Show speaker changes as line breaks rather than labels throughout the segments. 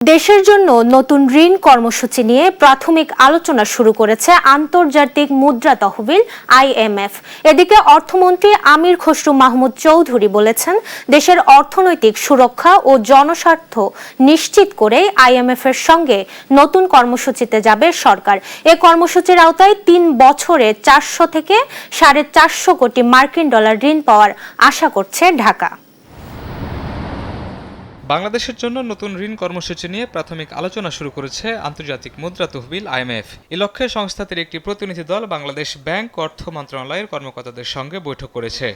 দেশের জন্য নতুন ঋণ কর্মসূচি নিয়ে প্রাথমিক আলোচনা শুরু করেছে আন্তর্জাতিক মুদ্রা তহবিল আইএমএফ। এদিকে অর্থমন্ত্রী আমির খসরু মাহমুদ চৌধুরী বলেছেন, দেশের অর্থনৈতিক সুরক্ষা ও জনস্বার্থ নিশ্চিত করে আইএমএফ এর সঙ্গে নতুন কর্মসূচিতে যাবে সরকার। এ কর্মসূচির আওতায় ৩ বছরে ৪০০ থেকে ৪৫০ কোটি মার্কিন ডলার ঋণ পাওয়ার আশা করছে ঢাকা।
বাংলাদেশের জন্য নতুন ঋণ কর্মসূচি নিয়ে প্রাথমিক আলোচনা শুরু করেছে আন্তর্জাতিক মুদ্রা তহবিল আইএমএফ। এ লক্ষ্যে সংস্থাটির একটি প্রতিনিধি দল বাংলাদেশ ব্যাংক অর্থ মন্ত্রণালয়ের কর্মকর্তাদের সঙ্গে বৈঠক করেছে।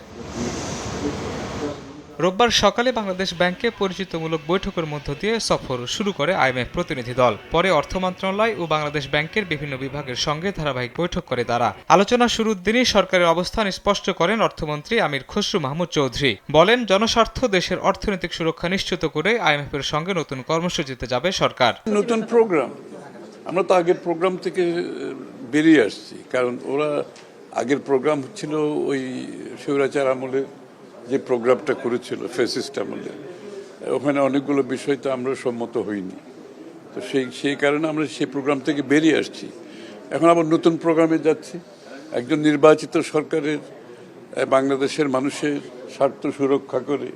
রোববার সকালে বাংলাদেশ ব্যাংকে পরিচিতিমূলক বৈঠকের মধ্য দিয়ে সফর শুরু করে আইএমএফ প্রতিনিধি দল। পরে অর্থ মন্ত্রণালয় ও বাংলাদেশ ব্যাংকের বিভিন্ন বিভাগের সঙ্গে ধারাবাহিক বৈঠক করে তারা। আলোচনা শুরুর দিনই সরকারের অবস্থান স্পষ্ট করেন অর্থমন্ত্রী আমির খসরু মাহমুদ চৌধুরী। বলেন, জনস্বার্থ দেশের অর্থনৈতিক সুরক্ষা নিশ্চিত করে আইএমএফ এর সঙ্গে নতুন কর্মসূচিতে যাবে সরকার।
নতুন প্রোগ্রাম, আমরা তো আগের প্রোগ্রাম থেকে বেরিয়ে আসছি, কারণ ওরা আগের প্রোগ্রাম ছিল ওই স্বৈরাচার আমলে যে প্রোগ্রামটা করেছিল ফ্যাসিস্ট আমলে, ওখানে অনেকগুলো বিষয় তো আমরা সম্মত হইনি। তো সেই কারণে আমরা সেই প্রোগ্রাম থেকে বেরিয়ে আসছি। এখন আবার নতুন প্রোগ্রামে যাচ্ছি। একজন নির্বাচিত সরকারের বাংলাদেশের মানুষের স্বার্থ সুরক্ষা করে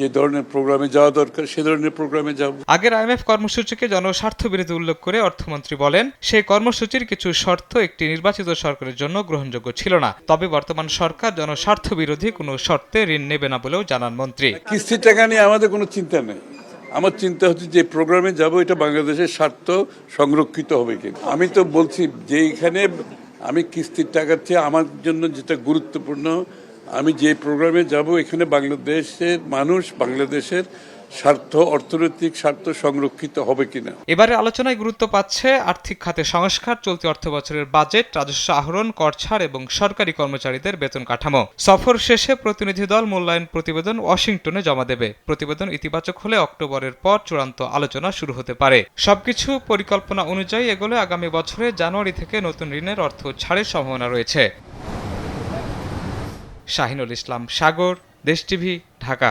যে ধরনের প্রোগ্রামে যাওয়া দরকার সে ধরনের প্রোগ্রামে যাব।
আগের আইএমএফ কর্মসূচিকে জনস্বার্থ বিরোধী উল্লেখ করে অর্থমন্ত্রী বলেন, সেই কর্মসূচির কিছু শর্ত একটি নির্বাচিত সরকারের জন্য গ্রহণযোগ্য ছিল না। তবে বর্তমান সরকার জনস্বার্থ বিরোধী কোনো শর্তে ঋণ নেবে না বলেও জানান মন্ত্রী।
কিস্তির টাকা নিয়ে আমাদের কোনো চিন্তা নেই। আমার চিন্তা হচ্ছে যে প্রোগ্রামে যাব এটা বাংলাদেশের স্বার্থ সংরক্ষিত হবে কিনা। আমি তো বলছি যে এখানে আমি কিস্তির টাকার চেয়ে আমার জন্য যেটা গুরুত্বপূর্ণ, আমি যে প্রোগ্রামে যাব এখানে বাংলাদেশের মানুষ, বাংলাদেশের স্বার্থ, অর্থনৈতিক স্বার্থ সংরক্ষিত হবে কিনা।
এবারে আলোচনায় গুরুত্ব পাচ্ছে আর্থিক খাতে সংস্কার, চলতি অর্থ বছরের বাজেট, রাজস্ব আহরণ, কর ছাড় এবং সরকারি কর্মচারীদের বেতন কাঠামো। সফর শেষে প্রতিনিধি দল মূল্যায়ন প্রতিবেদন ওয়াশিংটনে জমা দেবে। প্রতিবেদন ইতিবাচক হলে অক্টোবরের পর চূড়ান্ত আলোচনা শুরু হতে পারে। সবকিছু পরিকল্পনা অনুযায়ী এগোলে আগামী বছরের জানুয়ারি থেকে নতুন ঋণের অর্থ ছাড়ের সম্ভাবনা রয়েছে। শাহিনুল ইসলাম সাগর, দেশ টিভি, ঢাকা।